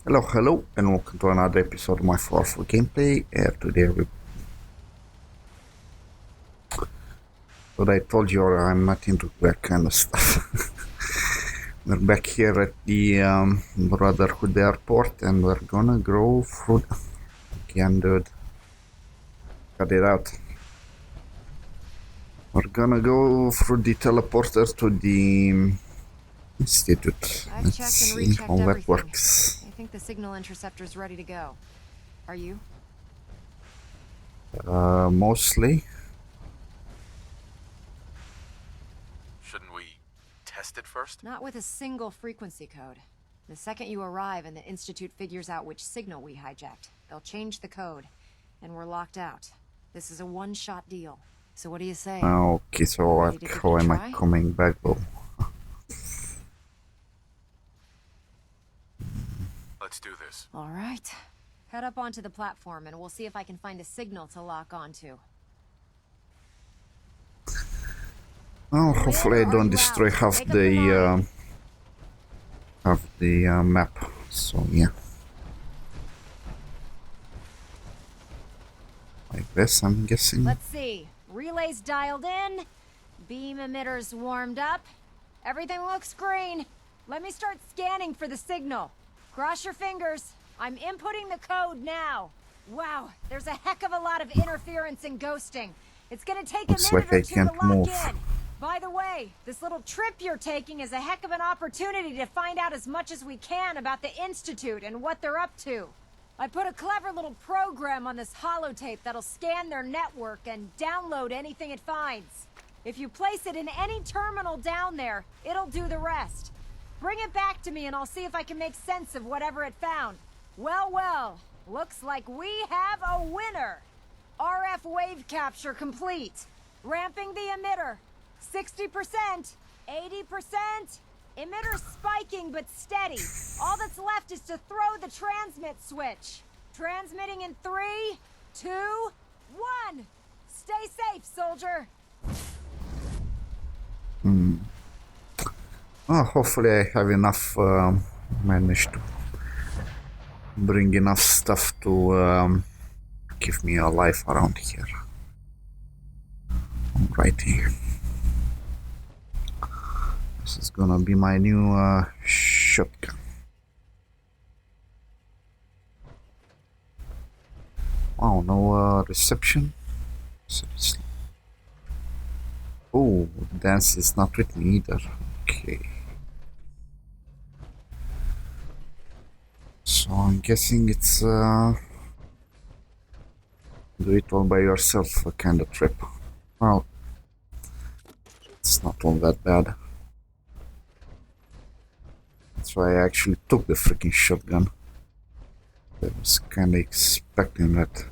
Hello, and welcome to another episode of my Forful Gameplay. But I told you I'm not into that kind of stuff. We're back here at the Brotherhood Airport, and we're gonna go through. Again, dude. Cut it out. We're gonna go through the teleporter to the Institute. I've Let's checked and see rechecked how that everything. works. I think the signal interceptor's ready to go. Are you? Mostly. Shouldn't we test it first? Not with a single frequency code. The second you arrive and the Institute figures out which signal we hijacked, they'll change the code, and we're locked out. This is a one-shot deal. So what do you say? Okay, so how am I coming back though? Let's do this. All right. Head up onto the platform and we'll see if I can find a signal to lock onto. Oh, hopefully I don't destroy half the map. So yeah, like this, I'm guessing. Let's see. Relays dialed in. Beam emitters warmed up. Everything looks green. Let me start scanning for the signal. Cross your fingers. I'm inputting the code now. Wow, there's a heck of a lot of interference and ghosting. It's gonna take a minute or two to lock in. By the way, this little trip you're taking is a heck of an opportunity to find out as much as we can about the Institute and what they're up to. I put a clever little program on this holotape that'll scan their network and download anything it finds. If you place it in any terminal down there, it'll do the rest. Bring it back to me and I'll see if I can make sense of whatever it found. Well, looks like we have a winner. RF wave capture complete. Ramping the emitter. 60%, 80%. Emitter spiking but steady. All that's left is to throw the transmit switch. Transmitting in 3, 2, 1. Stay safe, soldier. Well, hopefully I have enough, managed to bring enough stuff to keep me alive around here. Right here. This is gonna be my new shotgun. Wow, no reception. Seriously. Oh, dance is not with me either. Okay. So I'm guessing it's do it all by yourself kind of trip. Well, it's not all that bad. That's why I actually took the freaking shotgun. I was kinda expecting that.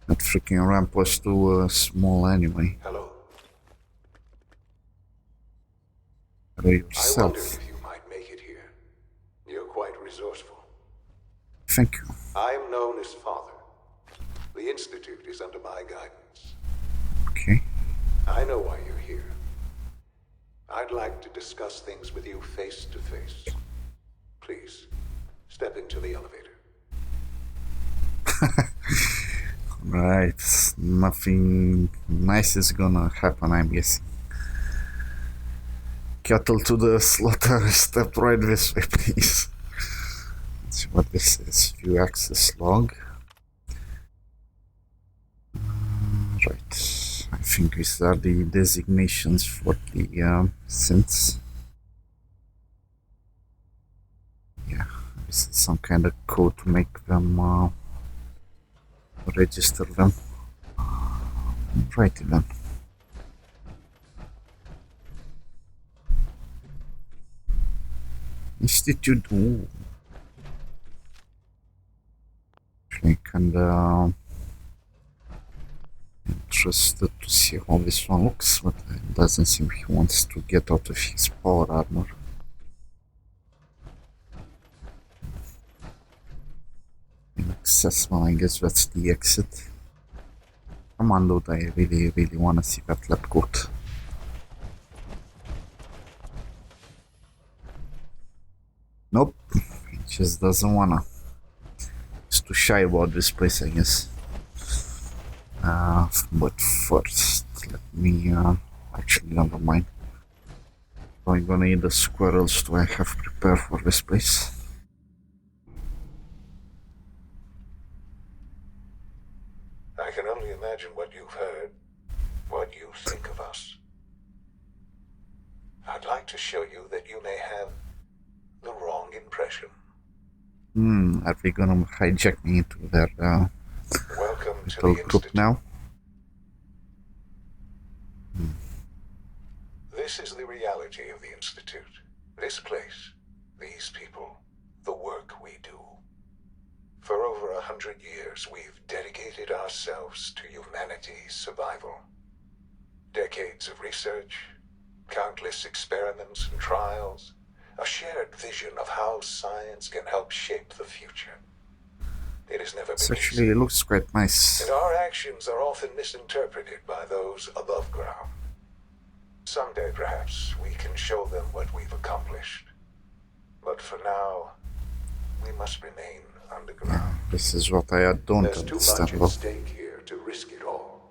That freaking ramp was too small anyway. Hello. Yourself. I wondered if you might make it here. You're quite resourceful. Thank you. I'm known as Father. The Institute is under my guidance. Okay. I know why you're here. I'd like to discuss things with you face to face. Please, step into the elevator. Right. Nothing nice is gonna happen, I'm guessing. Cattle to the slaughter, step right this way, please. Let's see what this is. View access log. Right. I think these are the designations for the synths. Yeah, this is some kind of code to make them register them. Righty then. Institute. Ooh. Actually, kinda interested to see how this one looks, but it doesn't seem he wants to get out of his power armor. Inaccessible, I guess that's the exit. Come on, dude, I really wanna see that lab coat. Nope. He just doesn't wanna. He's too shy about this place, I guess. But first, let me, actually, never mind. I'm gonna eat the squirrels do I have prepared for this place. I can only imagine what you've heard, what you think of us. I'd like to show you that you may have the wrong impression. Are we gonna hijack me into their Welcome to little the group Institute. now? This is the reality of the Institute. This place, these people, the work we do. For over 100 years, we've dedicated ourselves to humanity's survival. Decades of research, countless experiments and trials, a shared vision of how science can help shape the future. It has never This been actually easy, looks quite nice. and our actions are often misinterpreted by those above ground. Someday, perhaps, we can show them what we've accomplished. But for now, we must remain underground. This is what I don't There's too much understand. at Well, stake here to risk it all.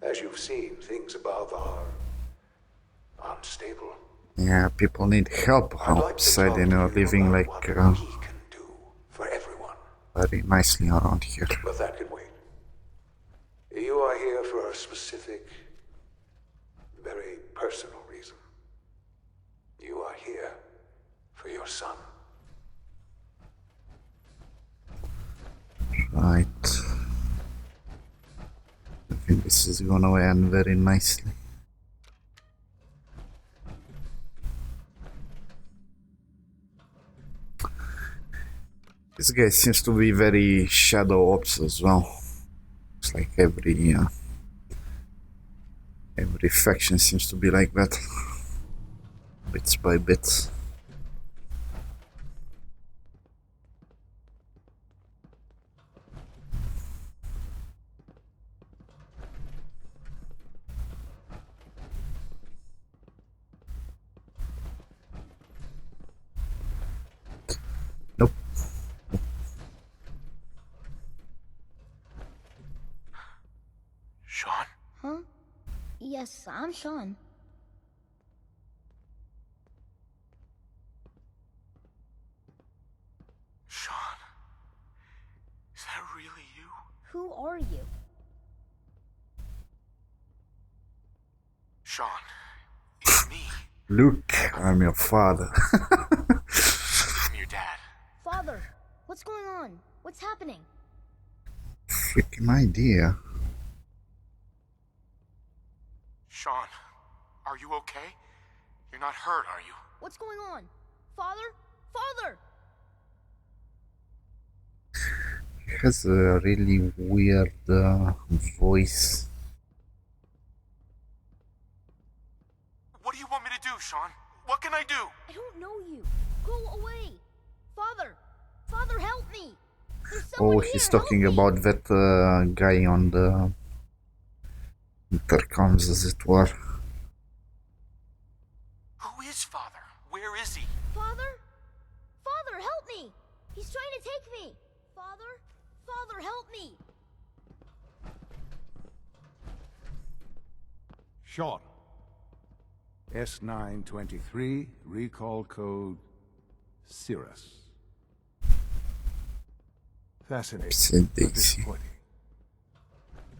As you've seen, things above are unstable. yeah, people need help I'd like to outside talk and to are you living about like what we can do for everyone. very nicely around here. But that can wait. You are here for a specific, very personal reason. You are here for your son. Right. I think this is gonna end very nicely. This guy seems to be very shadow ops as well. It's like every faction seems to be like that, bits by bits. Nope. Sean? Huh? Yes, I'm Sean. Sean? Is that really you? Who are you? Sean, it's me. Luke, I'm your father. I'm your dad. Father, what's going on? What's happening? Freaking idea. Sean, are you okay? You're not hurt, are you? What's going on? Father? Father! He has a really weird voice. What do you want me to do, Sean? What can I do? I don't know you. Go away. Father! Father, help me! There's someone Oh, here, he's help talking me! about that guy on the intercoms, as it were. Who is Father? Where is he? Father? Father, help me! He's trying to take me! Father? Father, help me! Sean. S923, recall code Cirrus. Fascinating, Said but Daisy. disappointing.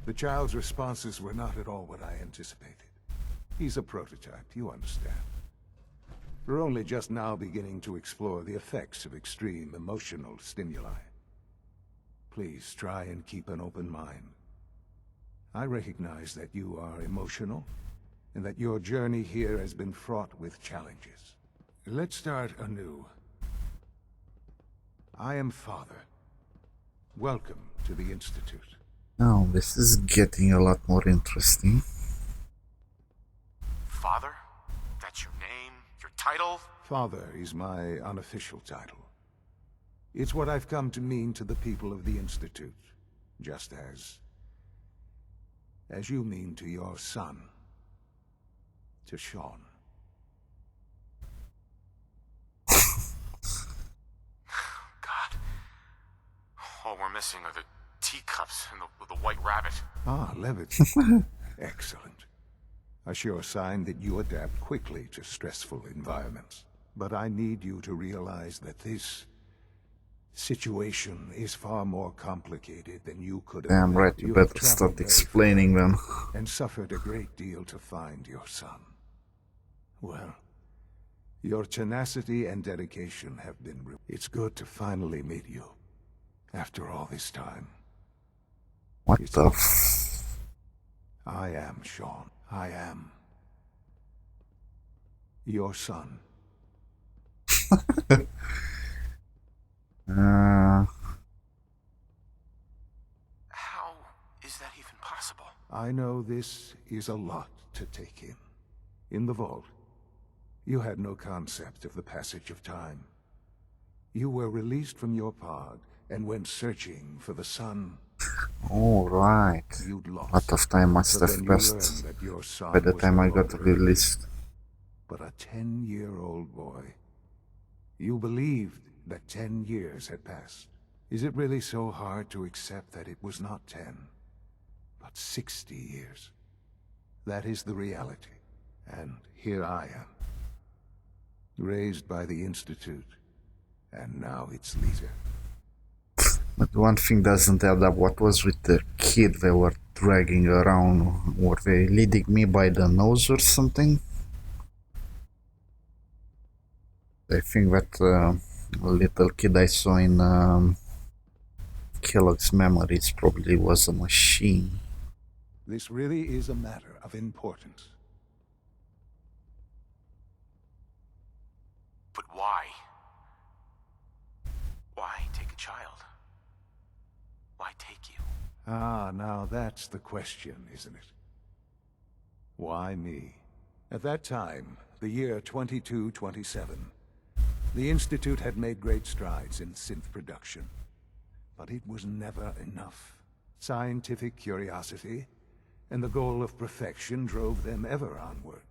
The child's responses were not at all what I anticipated. He's a prototype, you understand. We're only just now beginning to explore the effects of extreme emotional stimuli. Please try and keep an open mind. I recognize that you are emotional, and that your journey here has been fraught with challenges. Let's start anew. I am Father. Welcome to the Institute. Now, this is getting a lot more interesting. Father? That's your name? Your title? Father is my unofficial title. It's what I've come to mean to the people of the Institute, just as you mean to your son, to Sean. All we're missing are the teacups and the white rabbit. Ah, levity. Excellent. A sure sign that you adapt quickly to stressful environments. But I need you to realize that this situation is far more complicated than you could have. Damn right, you have better traveled start very explaining far then. and suffered a great deal to find your son. Well, your tenacity and dedication have been It's good to finally meet you. After all this time. What It's the I am Sean. I am your son. How is that even possible? I know this is a lot to take in. In the vault, you had no concept of the passage of time. You were released from your pod and went searching for the sun. All right. You'd lost. A lot of time must But have then you passed learned that your son by the was time no I got longer released. but a 10-year-old boy. You believed that 10 years had passed. Is it really so hard to accept that it was not 10, but 60 years? That is the reality. And here I am, raised by the Institute, and now its leader. But one thing doesn't add up. What was with the kid they were dragging around? Were they leading me by the nose or something? I think that little kid I saw in Kellogg's Memories probably was a machine. This really is a matter of importance. But why? Why take a child? Why take you? Ah, now that's the question, isn't it? Why me? At that time, the year 2227, the Institute had made great strides in synth production. But it was never enough. Scientific curiosity and the goal of perfection drove them ever onward.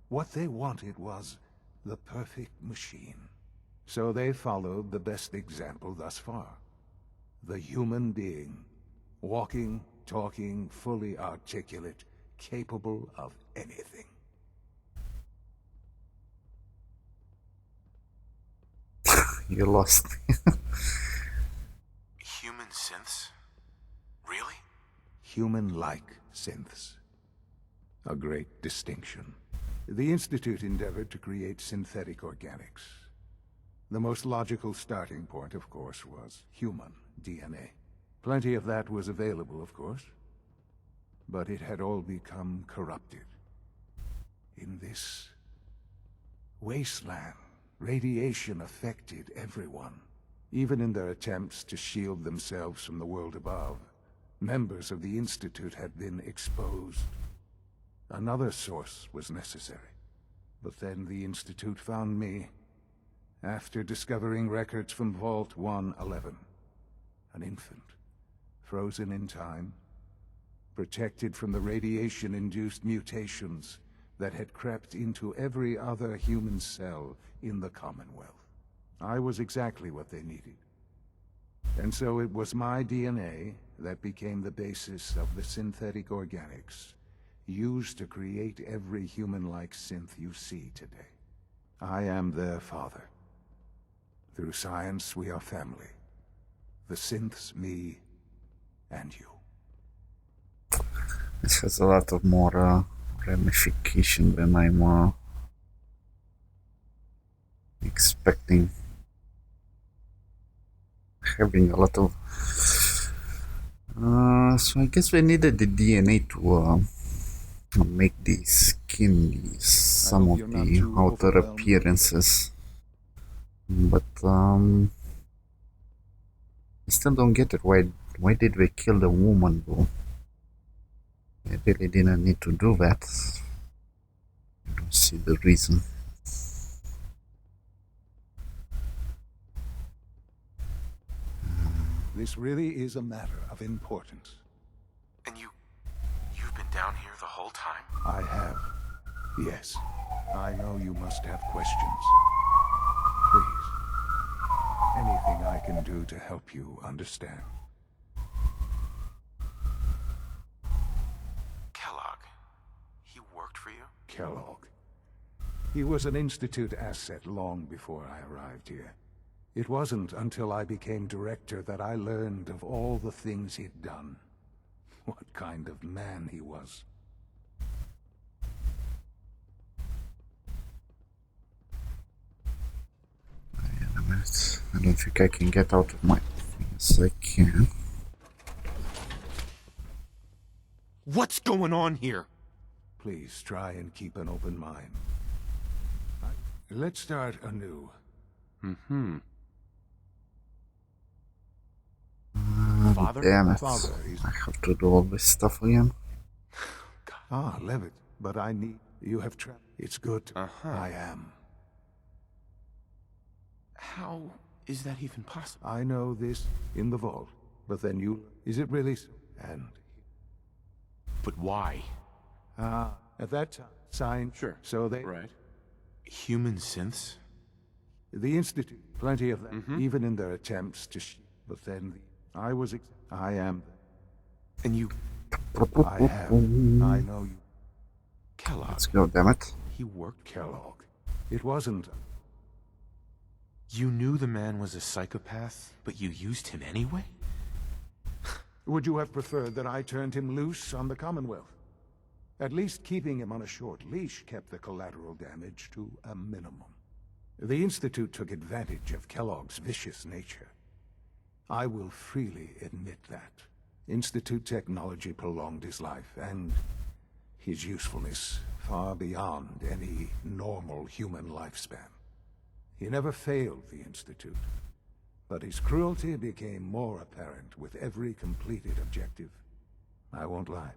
What they wanted was the perfect machine. So they followed the best example thus far. The human being. Walking, talking, fully articulate, capable of anything. You lost me. Human synths? Really? Human-like synths. A great distinction. The Institute endeavored to create synthetic organics. The most logical starting point, of course, was human DNA. Plenty of that was available, of course. But it had all become corrupted. In this wasteland, radiation affected everyone. Even in their attempts to shield themselves from the world above, members of the Institute had been exposed. Another source was necessary. But then the Institute found me, after discovering records from Vault 111. An infant, frozen in time, protected from the radiation-induced mutations that had crept into every other human cell in the Commonwealth. I was exactly what they needed. And so it was my DNA that became the basis of the synthetic organics used to create every human-like synth you see today. I am their father. Through science, we are family. The synths, me, and you. This has a lot of more ramification than I'm expecting. Having a lot of... so I guess we needed the DNA to make these skin, some of the outer appearances. But I still don't get it. Why did they kill the woman though? They really didn't need to do that. I don't see the reason. This really is a matter of importance. And you've been down here the whole time? I have. Yes. I know you must have questions. Please. Anything I can do to help you understand. Kellogg. He was an Institute asset long before I arrived here. It wasn't until I became director that I learned of all the things he'd done. What kind of man he was. Wait a minute. I don't think I can get out of my... Yes, I can. What's going on here? Please try and keep an open mind. Let's start anew. Father? Damn it. Father, I have to do all this stuff again. Ah, Levitt, but I need... You have trapped... It's good. I am. How is that even possible? I know this in the vault, but then you... Is it really so? And... But why? At that time, signed... Sure. So they... Right. Human synths? The Institute, plenty of them, even in their attempts to... But then I was... I am... And you... I have. I know you. Kellogg. Let's go, damn it. He worked... Kellogg. It wasn't... You knew the man was a psychopath, but you used him anyway? Would you have preferred that I turned him loose on the Commonwealth? At least keeping him on a short leash kept the collateral damage to a minimum. The Institute took advantage of Kellogg's vicious nature. I will freely admit that. Institute technology prolonged his life, and his usefulness far beyond any normal human lifespan. He never failed the Institute, but his cruelty became more apparent with every completed objective. I won't lie.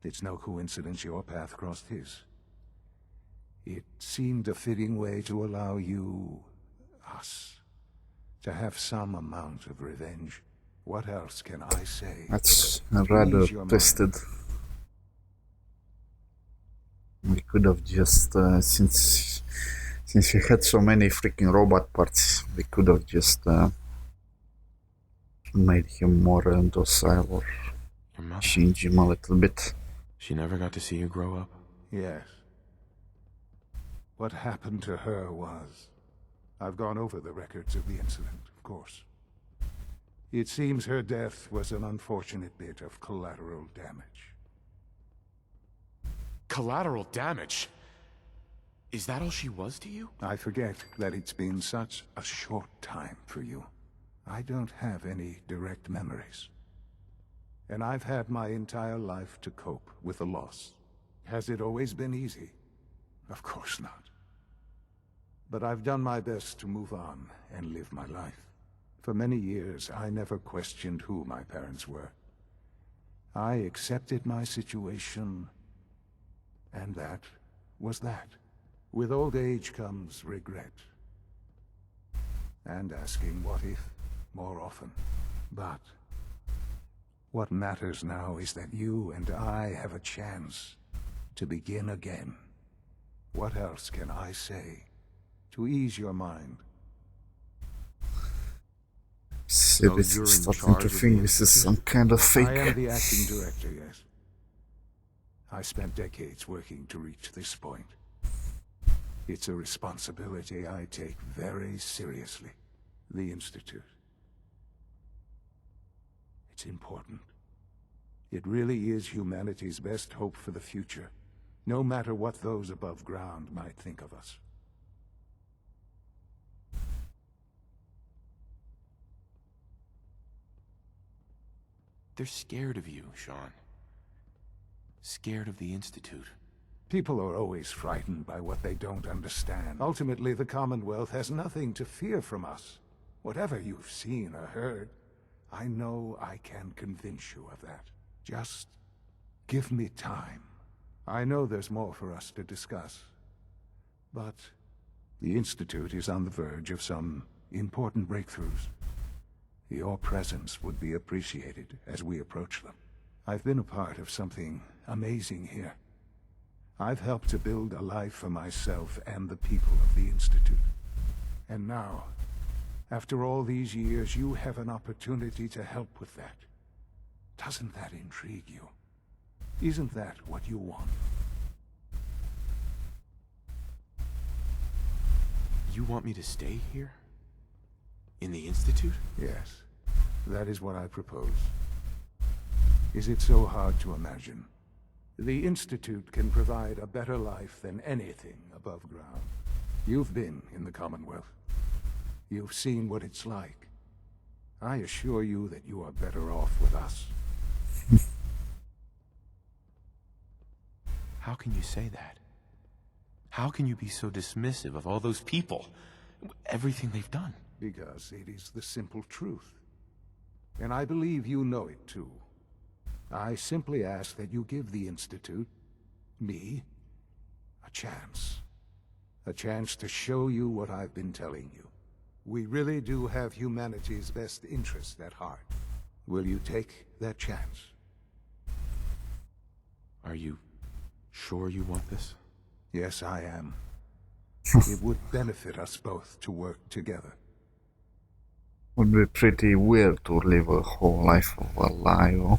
It's no coincidence your path crossed his. It seemed a fitting way to allow you, us, to have some amount of revenge. What else can I say? That's rather twisted. We could have just, since we had so many freaking robot parts, we could have just made him more docile or Your mother? change him a little bit. She never got to see you grow up? Yes. What happened to her was... I've gone over the records of the incident, of course. It seems her death was an unfortunate bit of collateral damage. Collateral damage? Is that all she was to you? I forget that it's been such a short time for you. I don't have any direct memories. And I've had my entire life to cope with the loss. Has it always been easy? Of course not. But I've done my best to move on and live my life. For many years, I never questioned who my parents were. I accepted my situation, and that was that. With old age comes regret. And asking what if more often. But what matters now is that you and I have a chance to begin again. What else can I say to ease your mind? Civis you're in starting charge to of think the this is some kind of fake. I am the acting director, yes. I spent decades working to reach this point. It's a responsibility I take very seriously. The Institute. It's important. It really is humanity's best hope for the future, no matter what those above ground might think of us. They're scared of you, Sean. Scared of the Institute. People are always frightened by what they don't understand. Ultimately, the Commonwealth has nothing to fear from us. Whatever you've seen or heard, I know I can convince you of that. Just give me time. I know there's more for us to discuss. But the Institute is on the verge of some important breakthroughs. Your presence would be appreciated as we approach them. I've been a part of something amazing here. I've helped to build a life for myself and the people of the Institute. And now, after all these years, you have an opportunity to help with that. Doesn't that intrigue you? Isn't that what you want? you want me to stay here? In the Institute? Yes, that is what I propose. Is it so hard to imagine? The Institute can provide a better life than anything above ground. You've been in the Commonwealth. You've seen what it's like. I assure you that you are better off with us. How can you say that? How can you be so dismissive of all those people? Everything they've done? Because it is the simple truth. And I believe you know it too. I simply ask that you give the Institute, me, a chance. A chance to show you what I've been telling you. We really do have humanity's best interest at heart. Will you take that chance? Are you sure you want this? Yes, I am. It would benefit us both to work together. Would be pretty weird to live a whole life of a lie, oh.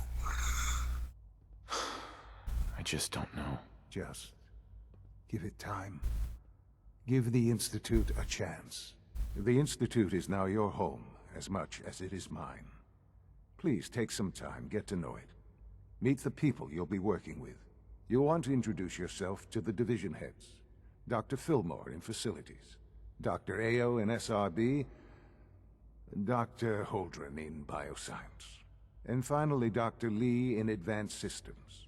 I just don't know. Just give it time. Give the Institute a chance. The Institute is now your home as much as it is mine. Please take some time, get to know it. Meet the people you'll be working with. You'll want to introduce yourself to the division heads. Dr. Fillmore in Facilities, Dr. Ao in SRB, Dr. Holdren in Bioscience, and finally Dr. Lee in Advanced Systems.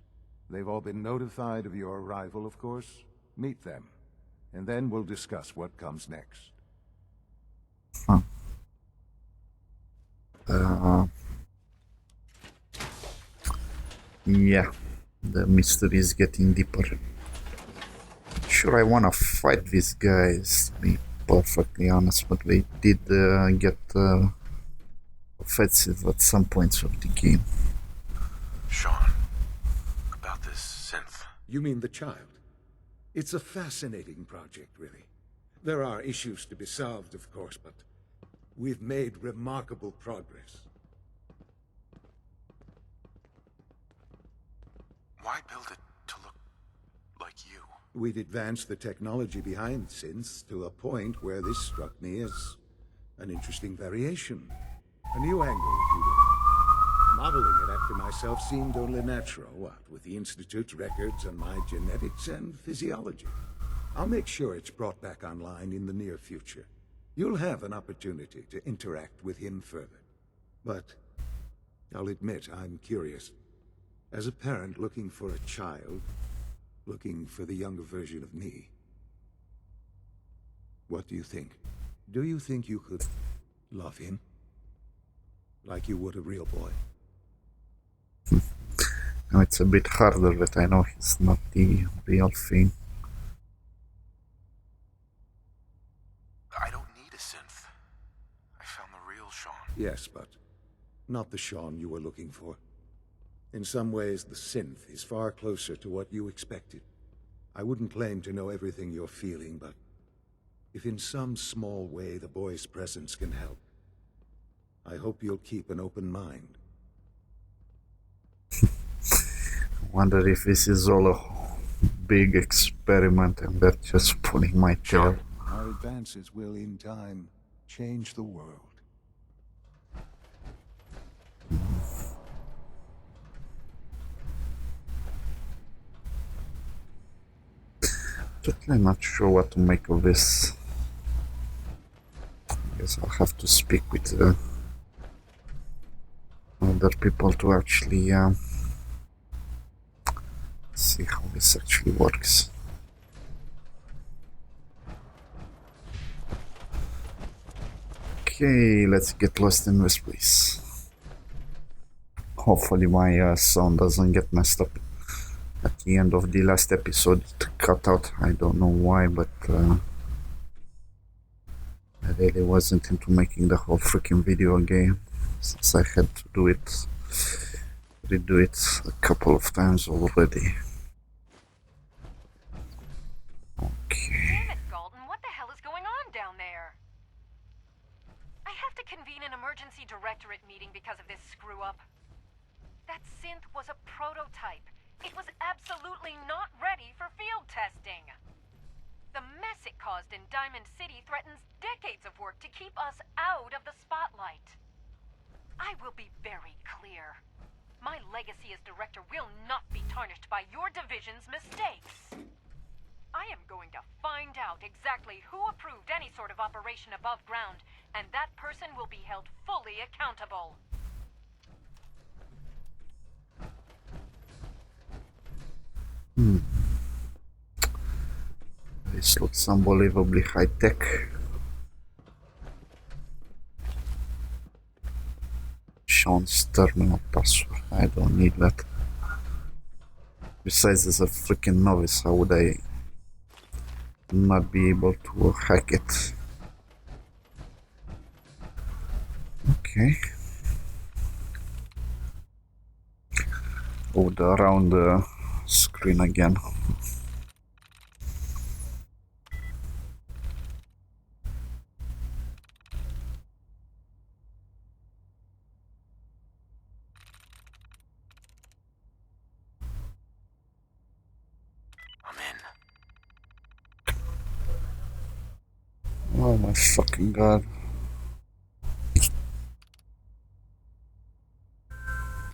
They've all been notified of your arrival, of course. Meet them, and then we'll discuss what comes next. Huh. Yeah, the mystery is getting deeper. Sure, I wanna fight these guys, to be perfectly honest, but they did get offensive at some points of the game. Sean, about this synth. You mean the child? It's a fascinating project, really. There are issues to be solved, of course, but we've made remarkable progress. Why build it to look like you? We'd advanced the technology behind synths to a point where this struck me as an interesting variation. A new angle, if you will. Modeling it after myself seemed only natural, what with the Institute's records on my genetics and physiology. I'll make sure it's brought back online in the near future. You'll have an opportunity to interact with him further. But I'll admit I'm curious. As a parent looking for a child, looking for the younger version of me, what do you think? Do you think you could love him? Like you would a real boy? Now it's a bit harder, but I know he's not the real thing. I don't need a synth. I found the real Sean. Yes, but not the Sean you were looking for. In some ways, the synth is far closer to what you expected. I wouldn't claim to know everything you're feeling, but if in some small way the boy's presence can help, I hope you'll keep an open mind. I wonder if this is all a big experiment and they're just pulling my tail. Our advances will, in time, change the world. Totally not sure what to make of this. I guess I'll have to speak with other people to actually see how this actually works. Okay, let's get lost in this place. Hopefully my sound doesn't get messed up. At the end of the last episode it cut out. I don't know why, but I really wasn't into making the whole freaking video again, since I had to redo it a couple of times already. Okay. Damn it, Galton, what the hell is going on down there? I have to convene an emergency directorate meeting because of this screw-up. That synth was a prototype. It was absolutely not ready for field testing. The mess it caused in Diamond City threatens decades of work to keep us out of the spotlight. I will be very clear. My legacy as director will not be tarnished by your division's mistakes. I am going to find out exactly who approved any sort of operation above ground, and that person will be held fully accountable. This looks unbelievably high-tech. Sean's terminal password. I don't need that. Besides, as a freaking novice, how would I not be able to hack it? Okay. Go around the screen again. I'm in. Oh my fucking god.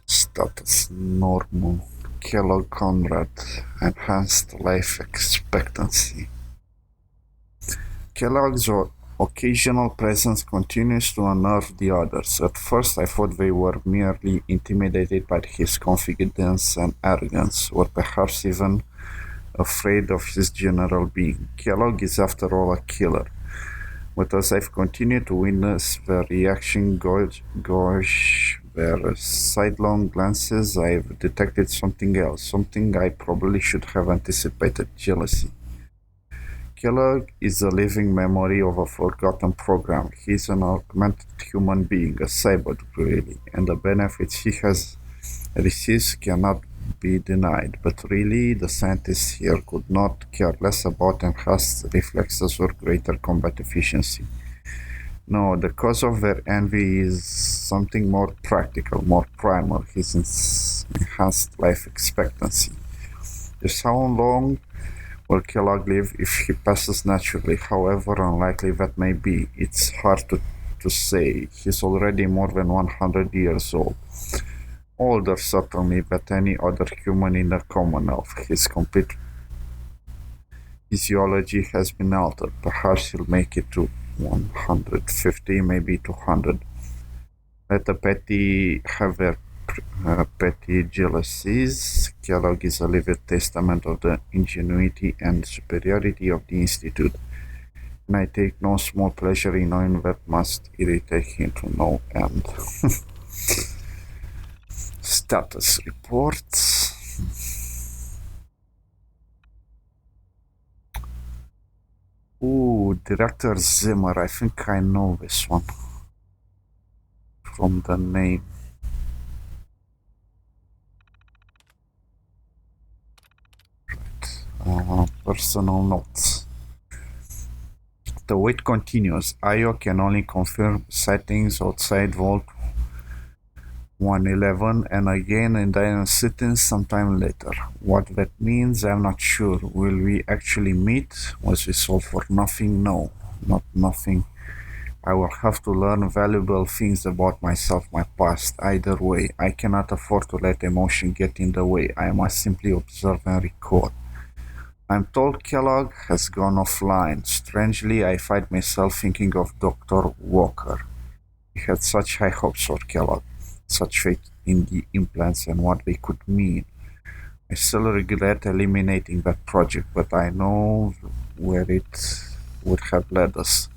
Status normal. Kellogg Conrad. Enhanced life expectancy. Kellogg's occasional presence continues to unnerve the others. At first I thought they were merely intimidated by his confidence and arrogance, or perhaps even afraid of his general being. Kellogg is after all a killer. But as I've continued to witness their reaction gauge their sidelong glances, I've detected something else, something I probably should have anticipated: jealousy. Kellogg is a living memory of a forgotten program. He's an augmented human being, a cyborg really, and the benefits he has received cannot be denied. But really, the scientists here could not care less about enhanced reflexes or greater combat efficiency. No, the cause of their envy is something more practical, more primal, his enhanced life expectancy. Just how long will Kellogg live if he passes naturally, however unlikely that may be? It's hard to say. He's already more than 100 years old. Older, certainly, than any other human in the Commonwealth. His complete physiology has been altered. Perhaps he'll make it to 150, maybe 200. Let the petty have their petty jealousies. Kellogg is a living testament of the ingenuity and superiority of the Institute, and I take no small pleasure in knowing that must irritate him to no end. Status reports. Ooh, Director Zimmer. I think I know this one from the name. Personal notes. The wait continues. IO can only confirm sightings outside Vault 111 and again in Diamond City sometime later. What that means, I'm not sure. Will we actually meet? Was this all for nothing? No, not nothing. I will have to learn valuable things about myself, my past. Either way, I cannot afford to let emotion get in the way. I must simply observe and record. I'm told Kellogg has gone offline. Strangely, I find myself thinking of Dr. Walker. He had such high hopes for Kellogg, such faith in the implants and what they could mean. I still regret eliminating that project, but I know where it would have led us.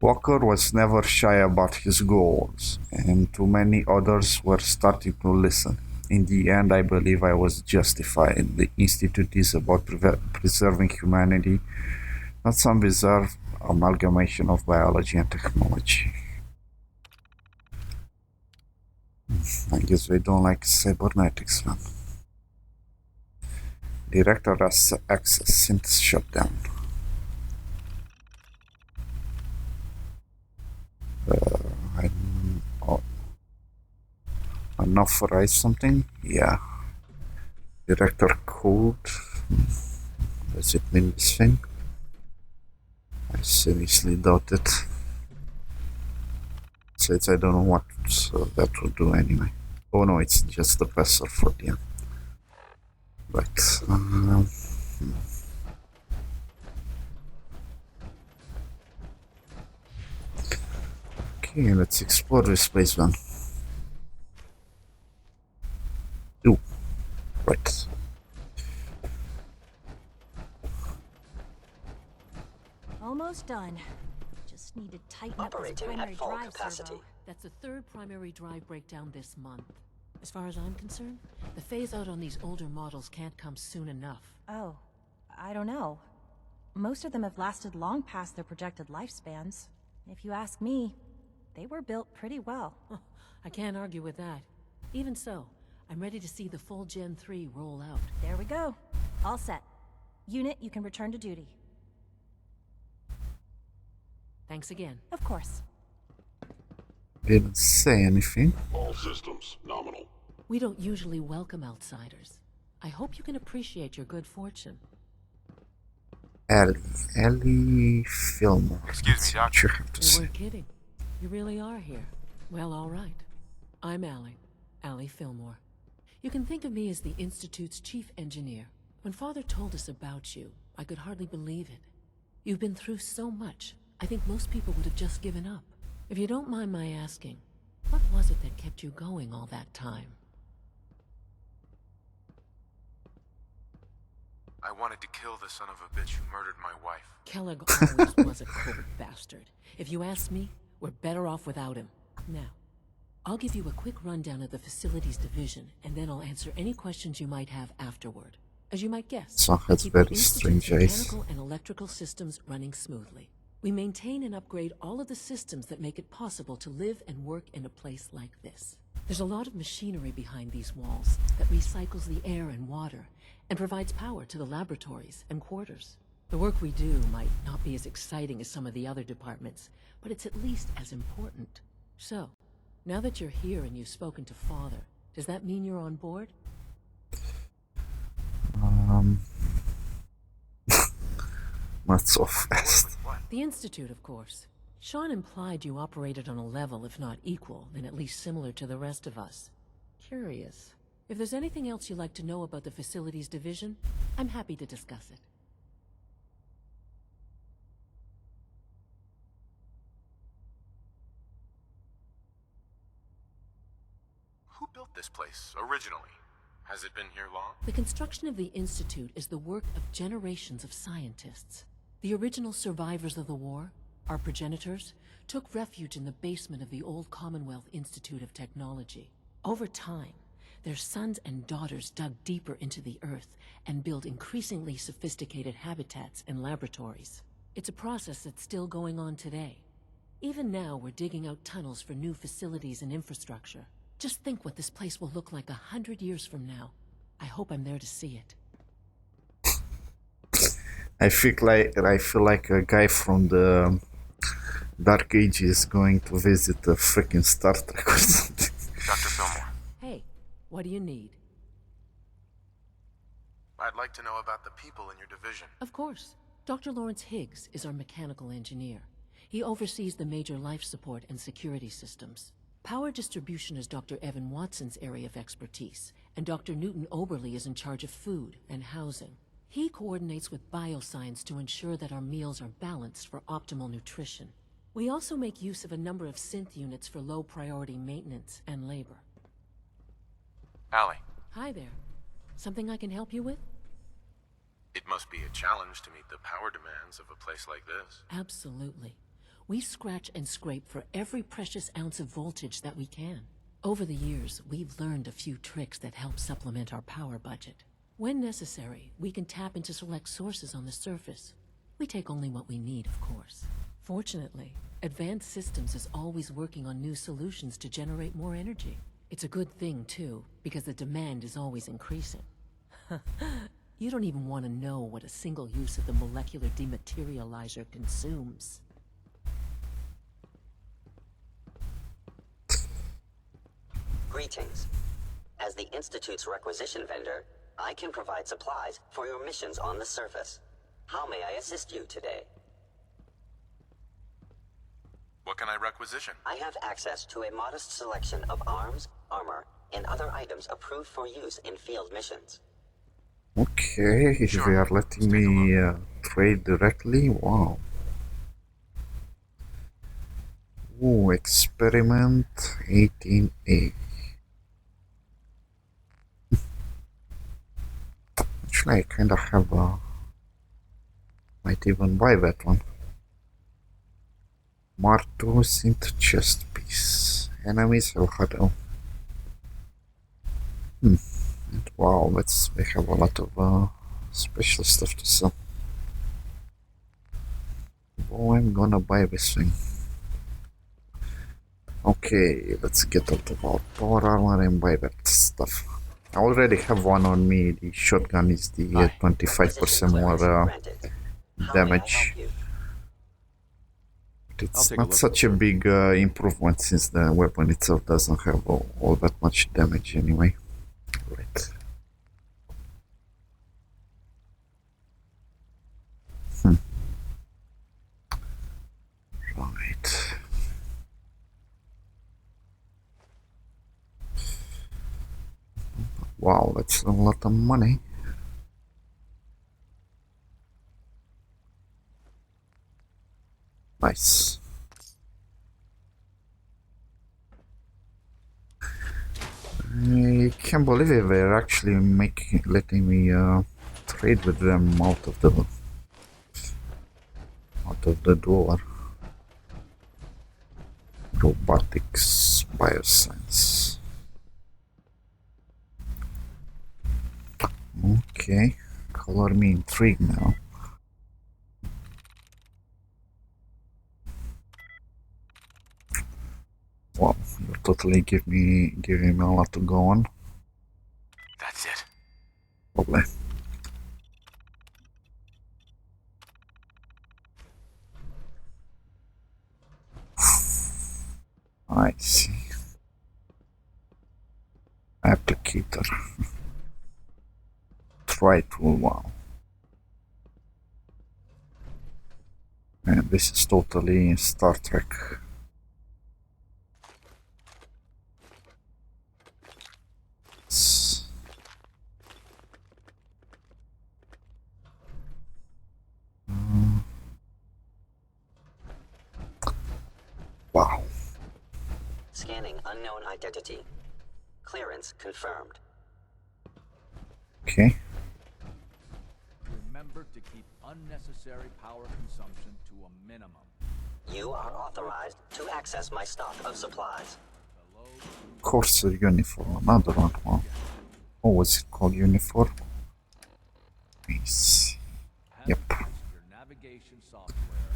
Walker was never shy about his goals, and too many others were starting to listen. In the end, I believe I was justified. The Institute is about preserving humanity, not some bizarre amalgamation of biology and technology. I guess they don't like cybernetics, man. Director access synth shutdown. Unauthorize something? Yeah. Director code. Does it mean this thing? Seriously doubt it. Besides, I don't know what that would do anyway. Oh no, it's just the passer for the end. Right. Okay, let's explore this place then. Ooh, right. Almost done. Just need to tighten up this Operating primary at full drive capacity. servo. That's the third primary drive breakdown this month. As far as I'm concerned, the phase-out on these older models can't come soon enough. Oh, I don't know. Most of them have lasted long past their projected lifespans. If you ask me, they were built pretty well. I can't argue with that. Even so, I'm ready to see the full Gen 3 roll out. There we go. All set. Unit, you can return to duty. Thanks again. Of course. Didn't say anything. All systems nominal. We don't usually welcome outsiders. I hope you can appreciate your good fortune. Ellie Fillmore. Excuse me, Doctor. You have to You say. weren't kidding. You really are here. Well, all right. I'm Allie Fillmore. You can think of me as the Institute's chief engineer. When Father told us about you, I could hardly believe it. You've been through so much, I think most people would have just given up. If you don't mind my asking, what was it that kept you going all that time? I wanted to kill the son of a bitch who murdered my wife. Kellogg always was a cold bastard. If you ask me, we're better off without him. Now, I'll give you a quick rundown of the Facilities Division, and then I'll answer any questions you might have afterward. As you might guess, Son has keep very the Institute's strange eyes. mechanical and electrical systems running smoothly. We maintain and upgrade all of the systems that make it possible to live and work in a place like this. There's a lot of machinery behind these walls that recycles the air and water and provides power to the laboratories and quarters. The work we do might not be as exciting as some of the other departments, but it's at least as important. So, now that you're here and you've spoken to Father, does that mean you're on board? Not so fast. The Institute, of course. Sean implied you operated on a level, if not equal, then at least similar to the rest of us. Curious. If there's anything else you'd like to know about the Facilities Division, I'm happy to discuss it. Who built this place, originally? Has it been here long? The construction of the Institute is the work of generations of scientists. The original survivors of the war, our progenitors, took refuge in the basement of the old Commonwealth Institute of Technology. Over time, their sons and daughters dug deeper into the earth and built increasingly sophisticated habitats and laboratories. It's a process that's still going on today. Even now, we're digging out tunnels for new facilities and infrastructure. Just think what this place will look like 100 years from now. I hope I'm there to see it. I feel like a guy from the Dark Ages going to visit a freaking Star Trek or something. Dr. Fillmore, Hey, what do you need? I'd like to know about the people in your division. Of course. Dr. Lawrence Higgs is our mechanical engineer. He oversees the major life support and security systems. Power distribution is Dr. Evan Watson's area of expertise, and Dr. Newton Oberly is in charge of food and housing. He coordinates with bioscience to ensure that our meals are balanced for optimal nutrition. We also make use of a number of synth units for low-priority maintenance and labor. Allie, Hi there. Something I can help you with? it must be a challenge to meet the power demands of a place like this. Absolutely. We scratch and scrape for every precious ounce of voltage that we can. Over the years, we've learned a few tricks that help supplement our power budget. When necessary, we can tap into select sources on the surface. We take only what we need, of course. Fortunately, Advanced Systems is always working on new solutions to generate more energy. It's a good thing, too, because the demand is always increasing. You don't even want to know what a single use of the molecular dematerializer consumes. Greetings. As the Institute's requisition vendor, I can provide supplies for your missions on the surface. How may I assist you today? What can I requisition? I have access to a modest selection of arms, armor, and other items approved for use in field missions. Okay, Sure. they are letting me trade directly. Wow. Ooh, experiment 18A. Actually, I kind of have a. Might even buy that one. Martu synth chest piece. Enemies will huddle. And wow, they have a lot of special stuff to sell. Oh, I'm gonna buy this thing. Okay, let's get out of our power armor and buy that stuff. I already have one on me. The shotgun is the 25% more damage. But it's not such a big improvement since the weapon itself doesn't have all that much damage anyway. Right. Right. Wow, that's a lot of money. Nice. I can't believe it. They're actually letting me trade with them out of the door. Robotics, bioscience. Okay, color me intrigued now. Wow, you're totally giving me a lot to go on. That's it. Probably. I see. Applicator. Try tool, wow. And this is totally Star Trek. Wow. Scanning unknown identity. Clearance confirmed. Okay. Remember to keep unnecessary power consumption to a minimum. You are authorized to access my stock of supplies. Courser uniform, another one. Wow. What was it called? Uniform? Nice. Yep. Your navigation software.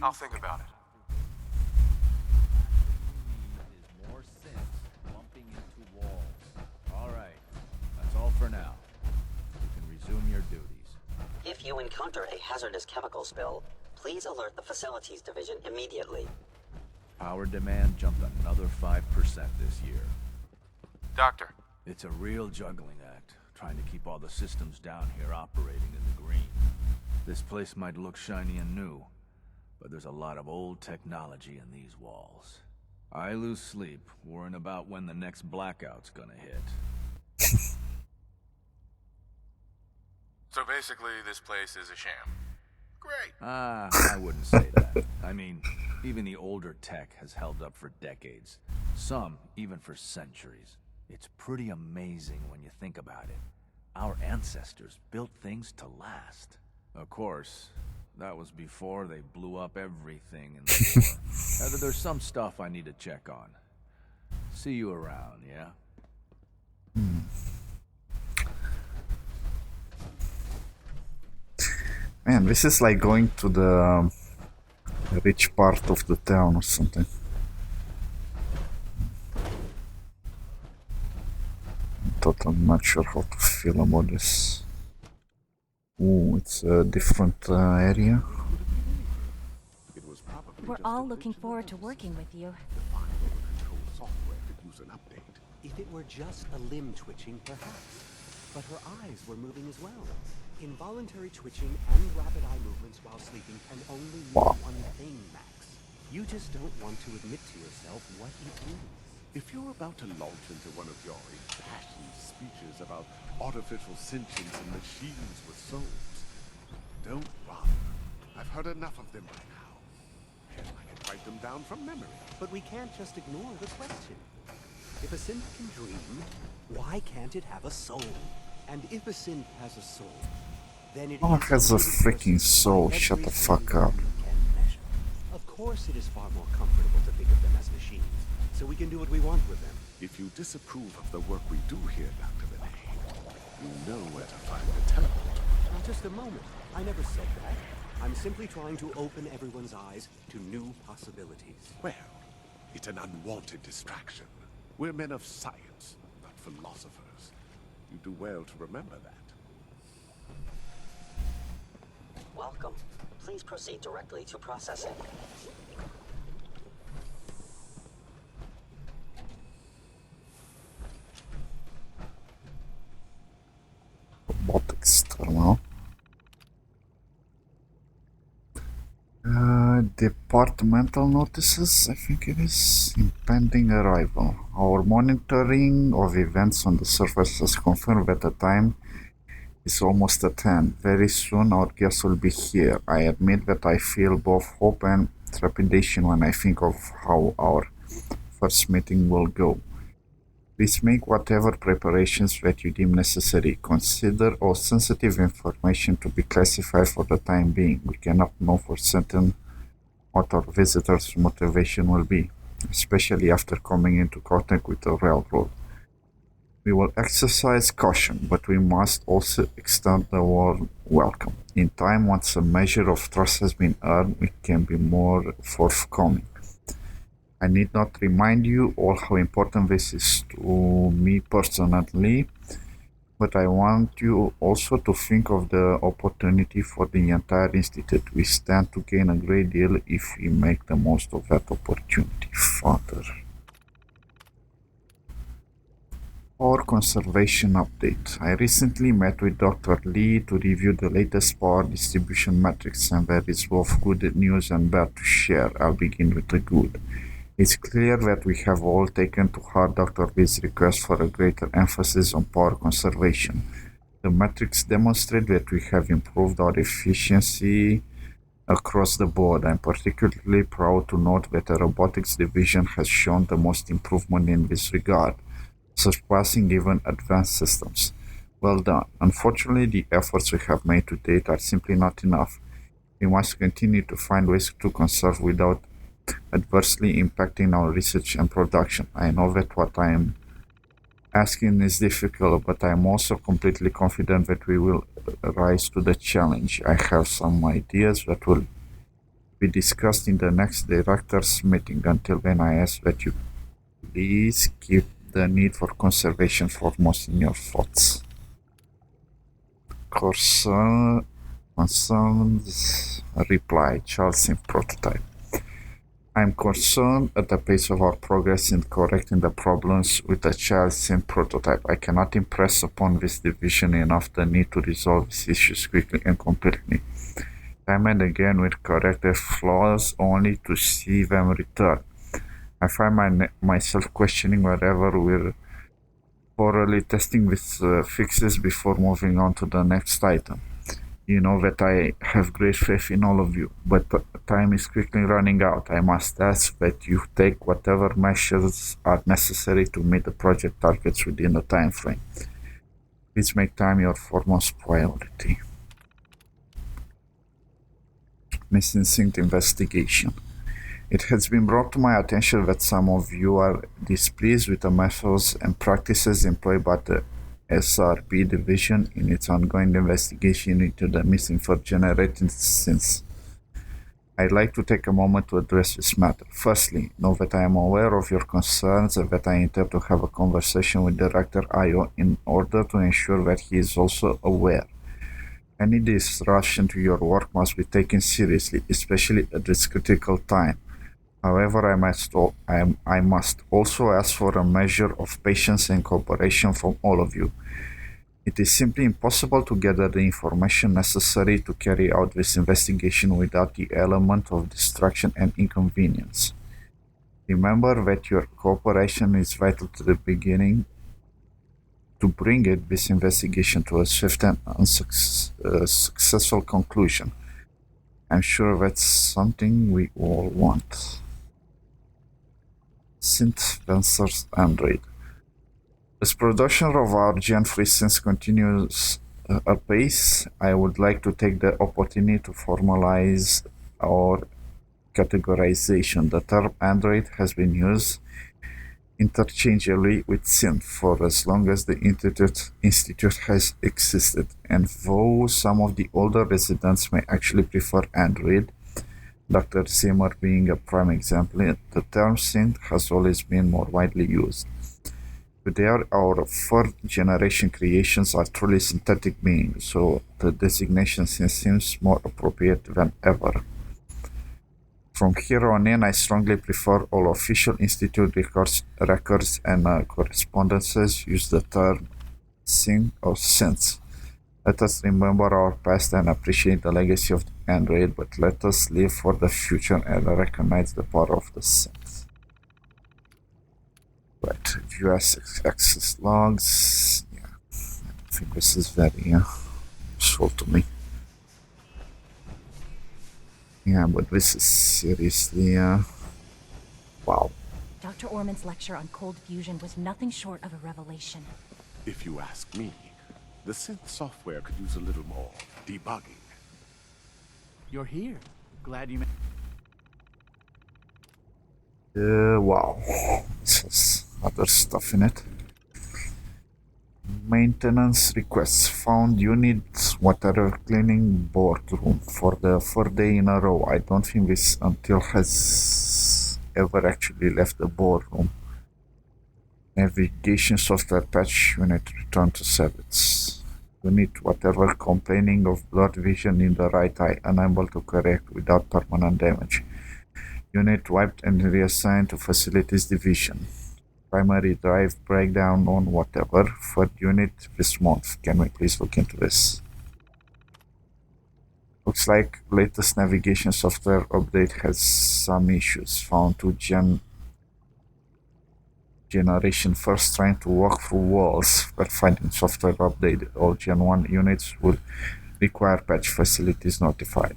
I'll think about it. Is more sense bumping into walls. All right. That's all for now. You can resume your duties. If you encounter a hazardous chemical spill, please alert the Facilities Division immediately. Power demand jumped another 5% this year. Doctor. It's a real juggling act, trying to keep all the systems down here operating in the green. This place might look shiny and new, but there's a lot of old technology in these walls. I lose sleep worrying about when the next blackout's gonna hit. So basically, this place is a sham. Great. I wouldn't say that. I mean, even the older tech has held up for decades. Some, even for centuries. It's pretty amazing when you think about it. Our ancestors built things to last. Of course, that was before they blew up everything in the war. There's some stuff I need to check on. See you around, yeah? Man, this is like going to the rich part of the town or something. I'm not sure how to feel about this. Ooh, it's a different area. We're all looking forward to working with you. If it were just a limb twitching, perhaps. But her eyes were moving as well. Involuntary twitching and rapid eye movements while sleeping can only mean one thing, Max. You just don't want to admit to yourself what it is. If you're about to launch into one of your impassioned speeches about artificial sentience and machines with souls, don't bother. I've heard enough of them by now. Hell, I can write them down from memory. But we can't just ignore the question. If a synth can dream, why can't it have a soul? And if a synth has a soul, then it Oh, it has a freaking soul. Shut the fuck up. Of course it is far more comfortable to think of them as machines, so we can do what we want with them. If you disapprove of the work we do here, Dr. Vinay, you know where to find the teleport. Now, just a moment. I never said that. I'm simply trying to open everyone's eyes to new possibilities. Well, it's an unwanted distraction. We're men of science, not philosophers. You do well to remember that. Welcome. Please proceed directly to processing. Robotics terminal. Departmental notices, I think it is. Impending arrival. Our monitoring of events on the surface has confirmed that the time is almost at hand. Very soon our guests will be here. I admit that I feel both hope and trepidation when I think of how our first meeting will go. Please make whatever preparations that you deem necessary. Consider all sensitive information to be classified for the time being. We cannot know for certain what our visitors' motivation will be, especially after coming into contact with the railroad. We will exercise caution, but we must also extend the warm welcome. In time, once a measure of trust has been earned, we can be more forthcoming. I need not remind you all how important this is to me personally, but I want you also to think of the opportunity for the entire Institute. We stand to gain a great deal if we make the most of that opportunity, Father. Power conservation update. I recently met with Dr. Lee to review the latest power distribution metrics, and there is both good news and bad to share. I'll begin with the good. It's clear that we have all taken to heart Dr. Lee's request for a greater emphasis on power conservation. The metrics demonstrate that we have improved our efficiency across the board. I'm particularly proud to note that the robotics division has shown the most improvement in this regard, surpassing even advanced systems. Well done. Unfortunately, the efforts we have made to date are simply not enough. We must continue to find ways to conserve without adversely impacting our research and production. I know that what I am asking is difficult, but I am also completely confident that we will rise to the challenge. I have some ideas that will be discussed in the next directors meeting. Until then, I ask that you please keep the need for conservation foremost in your thoughts. Concerns reply, Charles in prototype. I am concerned at the pace of our progress in correcting the problems with the child sim prototype. I cannot impress upon this division enough the need to resolve these issues quickly and completely. Time and again we correct their flaws only to see them return. I find myself questioning whether we're thoroughly testing these fixes before moving on to the next item. You know that I have great faith in all of you, but time is quickly running out. I must ask that you take whatever measures are necessary to meet the project targets within the time frame. Please make time your foremost priority. Missing sync investigation. It has been brought to my attention that some of you are displeased with the methods and practices employed by the SRP division in its ongoing investigation into the missing generating synths. I'd like to take a moment to address this matter. Firstly, know that I am aware of your concerns and that I intend to have a conversation with Director Ayo in order to ensure that he is also aware. Any disruption to your work must be taken seriously, especially at this critical time. However, I must also ask for a measure of patience and cooperation from all of you. It is simply impossible to gather the information necessary to carry out this investigation without the element of distraction and inconvenience. Remember that your cooperation is vital to the beginning to bring this investigation to a swift and successful conclusion. I'm sure that's something we all want. Synth Vencer's Android. As production of our Gen 3 synths continues apace, I would like to take the opportunity to formalize our categorization. The term Android has been used interchangeably with synth for as long as the institute has existed, and though some of the older residents may actually prefer Android, Dr. Zimmer being a prime example, the term synth has always been more widely used. Today, our third-generation creations are truly synthetic beings, so the designation seems more appropriate than ever. From here on in, I strongly prefer all official institute records and correspondences use the term synth or synths. Let us remember our past and appreciate the legacy of Android, but let us live for the future and recognize the power of the synth. Right, view access logs. Yeah, I think this is very useful to me. Yeah, but this is seriously, wow. Dr. Orman's lecture on cold fusion was nothing short of a revelation. If you ask me, the synth software could use a little more debugging. You're here. Glad you Wow. This has other stuff in it. Maintenance requests found unit water cleaning boardroom for the third day in a row. I don't think this until has ever actually left the boardroom. Navigation software patch unit returned to service. Unit whatever complaining of blurred vision in the right eye, unable to correct without permanent damage. Unit wiped and reassigned to facilities division. Primary drive breakdown on whatever. Third unit this month. Can we please look into this? Looks like latest navigation software update has some issues. Found to generation first trying to walk through walls, but finding software update. All Gen 1 units will require patch facilities notified.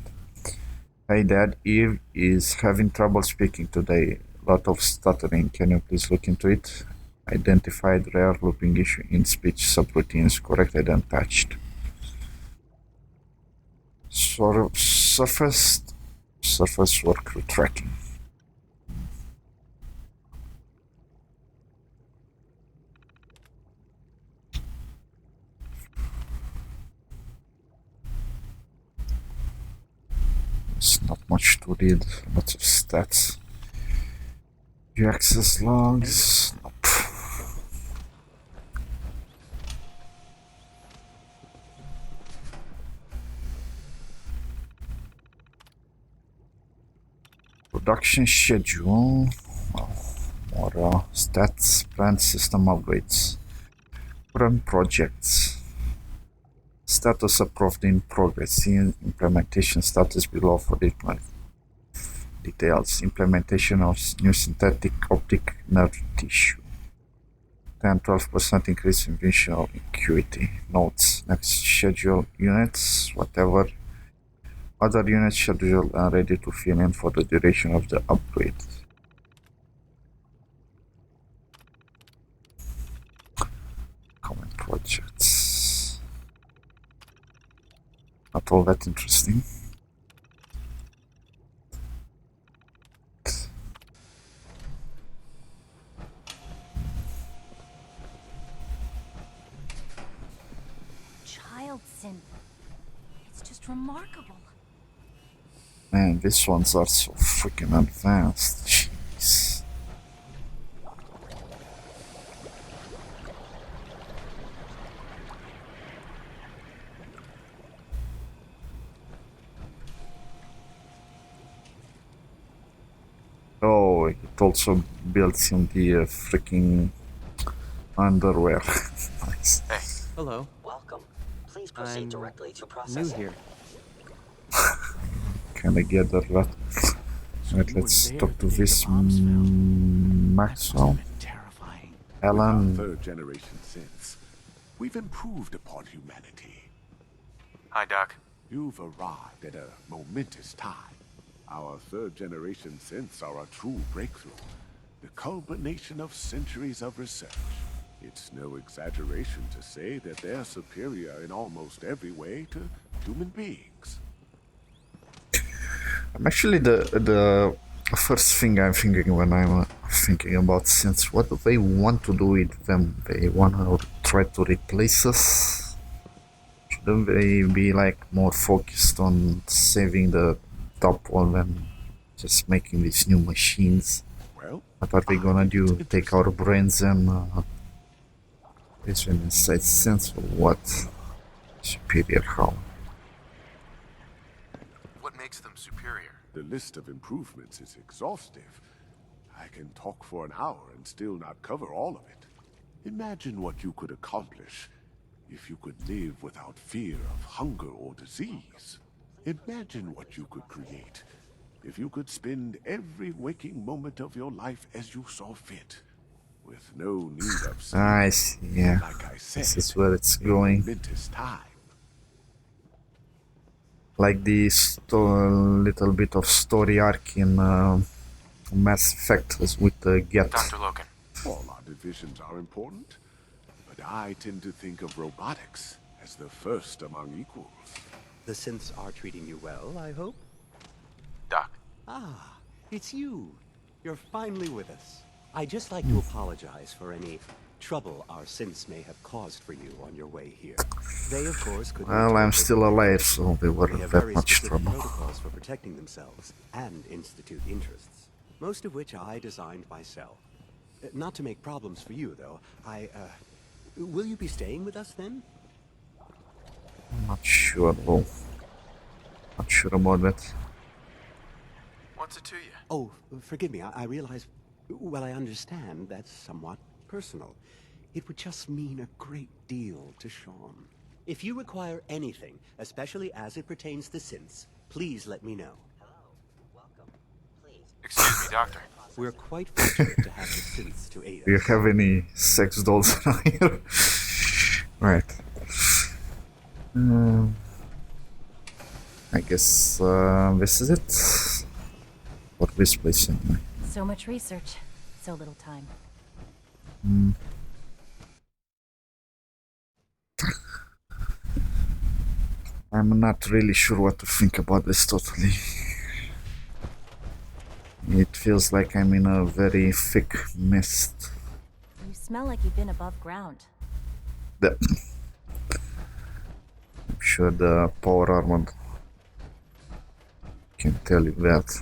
Hey Dad, Eve is having trouble speaking today. Lot of stuttering. Can you please look into it? Identified rare looping issue in speech subroutines, corrected and patched. Surface work tracking. It's not much to read, lots of stats. View access logs. Nope. Production schedule. Well, more stats, planned system upgrades. Current projects. Status approved in progress. See implementation status below for details. Implementation of new synthetic optic nerve tissue. 10-12% increase in visual acuity. Notes. Next schedule units. Whatever. Other units scheduled and ready to fill in for the duration of the upgrade. Common projects. Not all that interesting. Child synth. It's just remarkable. Man, these ones are so freaking advanced. Jeez. Oh, it also builds in the freaking underwear. Nice. Hey. Hello. Welcome. Please proceed I'm directly to new processing. here. Kinda gather that. Right, let's talk to this Maxwell. With our Alan. third generation synths, we've improved upon humanity. Hi, Doc. You've arrived at a momentous time. Our third generation synths are a true breakthrough, the culmination of centuries of research. It's no exaggeration to say that they're superior in almost every way to human beings. Actually, the first thing I'm thinking when I'm thinking about synths, what do they want to do with them? They want to try to replace us? Shouldn't they be like more focused on saving the top one and just making these new machines? Well, what are they gonna do? Take our brains and place them inside synths or what? Superior how? What makes them superior? The list of improvements is exhaustive. I can talk for an hour and still not cover all of it. Imagine what you could accomplish if you could live without fear of hunger or disease. Imagine what you could create if you could spend every waking moment of your life as you saw fit, with no need of sleep. I see, yeah. Like I said, this is where it's going. momentous time. Like the little bit of story arc in Mass Effect with the Get. Dr. Logan. All our divisions are important, but I tend to think of robotics as the first among equals. The synths are treating you well, I hope? Doc. Ah, it's you. You're finally with us. I'd just like to apologize for any trouble our synths may have caused for you on your way here. They, of course, couldn't... Well, I'm still alive, so they weren't have that very much specific trouble. protocols for protecting themselves and Institute interests, most of which I designed myself. Not to make problems for you, though. Will you be staying with us then? I'm not sure, though. Not sure about that. What's it to you? Oh, forgive me. I realize... Well, I understand that's somewhat personal. It would just mean a great deal to Sean. If you require anything, especially as it pertains to synths, please let me know. Excuse me, Doctor. We're quite fortunate to have the synths to aid us. Do you have any sex dolls around here? Right. I guess this is it. For this place, anyway. So much research, so little time. I'm not really sure what to think about this totally. It feels like I'm in a very thick mist. You smell like you've been above ground. I'm sure the power armor can tell you that.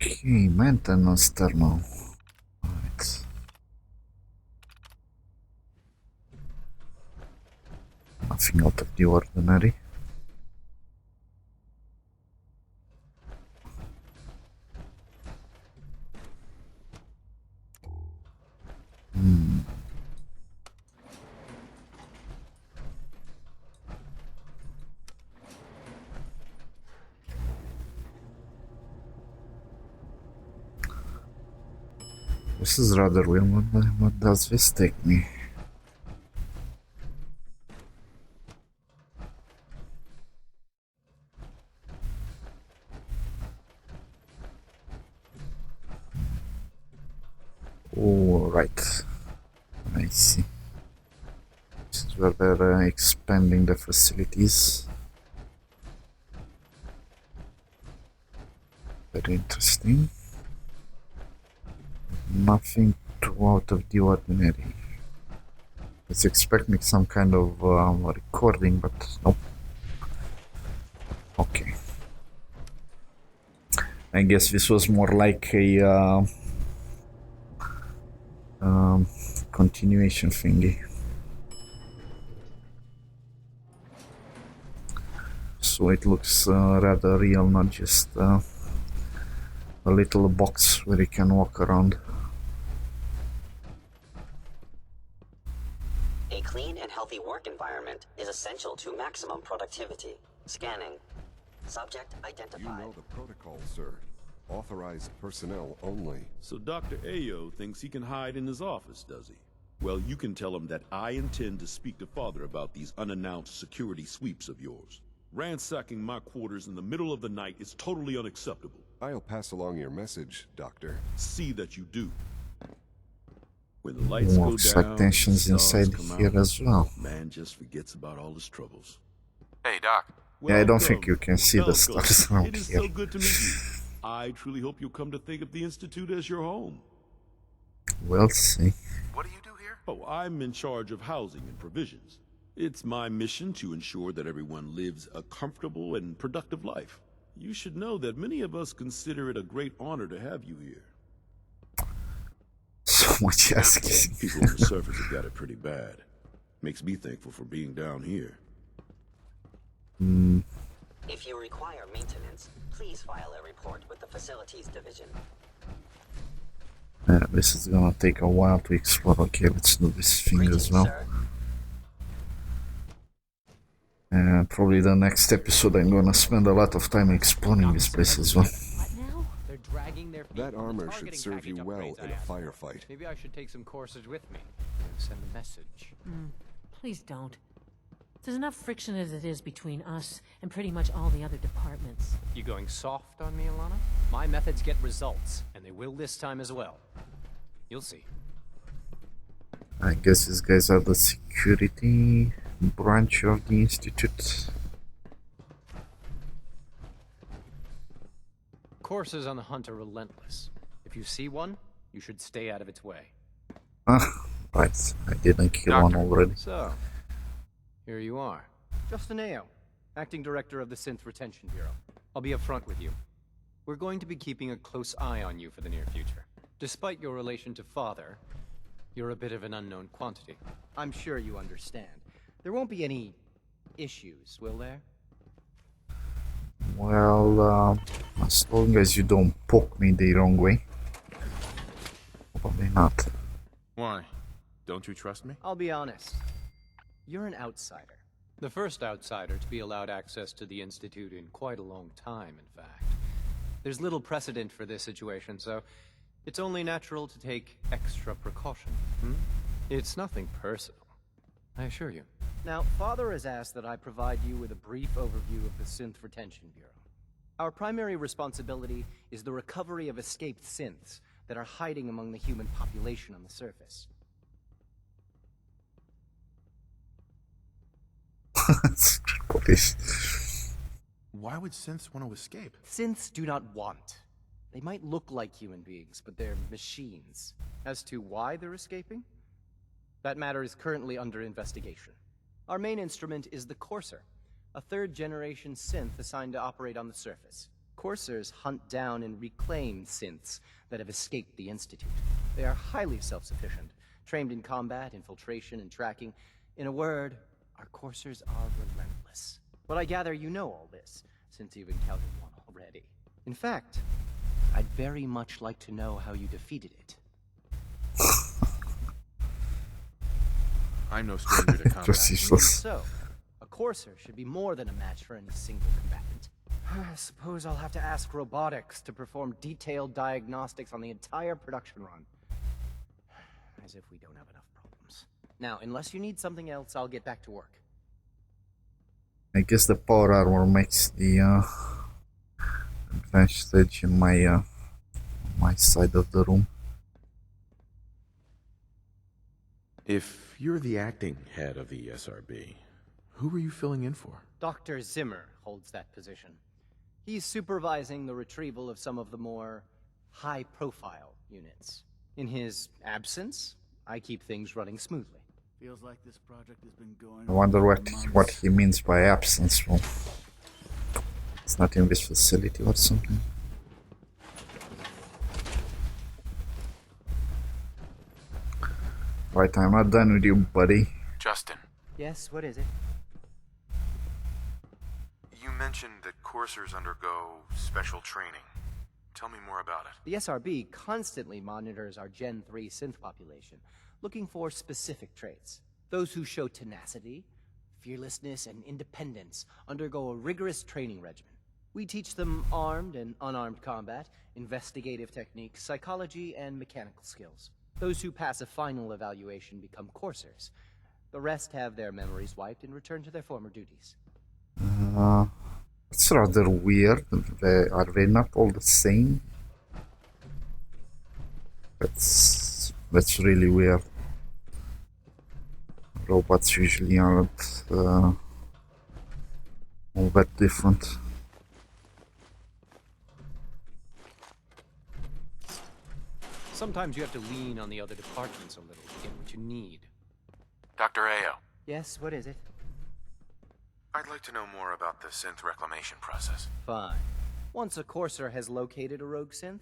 Okay, maintenance terminal. Right. Nothing out of the ordinary. This is rather weird. What does this take me? Oh, right. I see. This is where they're expanding the facilities. Very interesting. Nothing too out of the ordinary. I was expecting some kind of recording, but nope. Okay. I guess this was more like a continuation thingy. so it looks rather real, not just a little box where you can walk around. A clean and healthy work environment is essential to maximum productivity. Scanning. Subject identified. You know the protocol, sir. Authorized personnel only. So Dr. Ayo thinks he can hide in his office, does he? Well, you can tell him that I intend to speak to Father about these unannounced security sweeps of yours. Ransacking my quarters in the middle of the night is totally unacceptable. I'll pass along your message, Doctor. See that you do. When the lights go Looks like down, tensions the stars inside come here out, as well. man just forgets about all his troubles. Hey, Doc. Yeah, I don't think you can see the stars around It is here. so good to meet you. I truly hope you'll come to think of the Institute as your home. We'll see. What do you do here? Oh, I'm in charge of housing and provisions. It's my mission to ensure that everyone lives a comfortable and productive life. You should know that many of us consider it a great honor to have you here. So much ass kissing. People on the surface have got it pretty bad. Makes me thankful for being down here. If you require maintenance, please file a report with the Facilities Division. This is gonna take a while to explore. Okay, let's do this thing as well. Probably the next episode I'm gonna spend a lot of time exploring this place as well. They're dragging their feet That from the armor should targeting serve you package well upgrades in I a asked for. firefight. Maybe I should take some courses with me and send a message. Please don't. There's enough friction as it is between us and pretty much all the other departments. You going soft on me, Alana? My methods get results, and they will this time as well. You'll see. I guess these guys are the security branch of the Institute. Courses on the hunt are relentless. If you see one, you should stay out of its way. Ah, right. I didn't kill one already. So, here you are. Justin Ayo, Acting Director of the Synth Retention Bureau. I'll be upfront with you. We're going to be keeping a close eye on you for the near future. Despite your relation to Father, you're a bit of an unknown quantity. I'm sure you understand. There won't be any issues, will there? Well, as long as you don't poke me the wrong way. Probably not. Why? Don't you trust me? I'll be honest. You're an outsider. The first outsider to be allowed access to the Institute in quite a long time, in fact. There's little precedent for this situation, so it's only natural to take extra precaution. It's nothing personal, I assure you. Now, Father has asked that I provide you with a brief overview of the Synth Retention Bureau. Our primary responsibility is the recovery of escaped synths that are hiding among the human population on the surface. Why would synths want to escape? Synths do not want. They might look like human beings, but they're machines. As to why they're escaping? That matter is currently under investigation. Our main instrument is the Courser, a third-generation synth assigned to operate on the surface. Coursers hunt down and reclaim synths that have escaped the Institute. They are highly self-sufficient, trained in combat, infiltration, and tracking. In a word, our Coursers are relentless. But I gather you know all this, since you've encountered one already. In fact, I'd very much like to know how you defeated it. I'm no stranger to combat. So, a Courser should be more than a match for any single combatant. I suppose I'll have to ask robotics to perform detailed diagnostics on the entire production run. As if we don't have enough problems. Now, unless you need something else, I'll get back to work. I guess the power armor makes the advantage in my my side of the room. If you're the acting head of the SRB, who are you filling in for? Dr. Zimmer holds that position. He's supervising the retrieval of some of the more high-profile units. In his absence, I keep things running smoothly. Feels like this project has been going I wonder what he means by absence. Well, it's not in this facility or something. Right, I'm not done with you, buddy. Justin. Yes, what is it? You mentioned that coursers undergo special training. Tell me more about it. The SRB constantly monitors our Gen 3 synth population, looking for specific traits. Those who show tenacity, fearlessness, and independence undergo a rigorous training regimen. We teach them armed and unarmed combat, investigative techniques, psychology, and mechanical skills. Those who pass a final evaluation become coursers. The rest have their memories wiped and return to their former duties. It's rather weird. Are they not all the same? That's really weird. Robots usually aren't all that different. Sometimes you have to lean on the other departments a little to get what you need. Dr. Ayo, Yes, what is it? I'd like to know more about the synth reclamation process. Fine. Once a courser has located a rogue synth,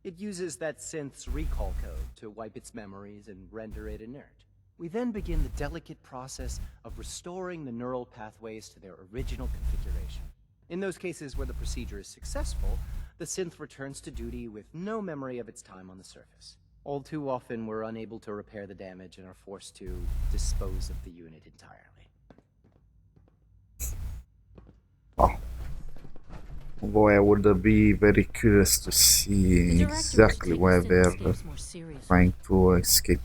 it uses that synth's recall code to wipe its memories and render it inert. We then begin the delicate process of restoring the neural pathways to their original configuration. In those cases where the procedure is successful, the synth returns to duty with no memory of its time on the surface. All too often, we're unable to repair the damage and are forced to dispose of the unit entirely. Boy, I would be very curious to see exactly where they're trying to escape.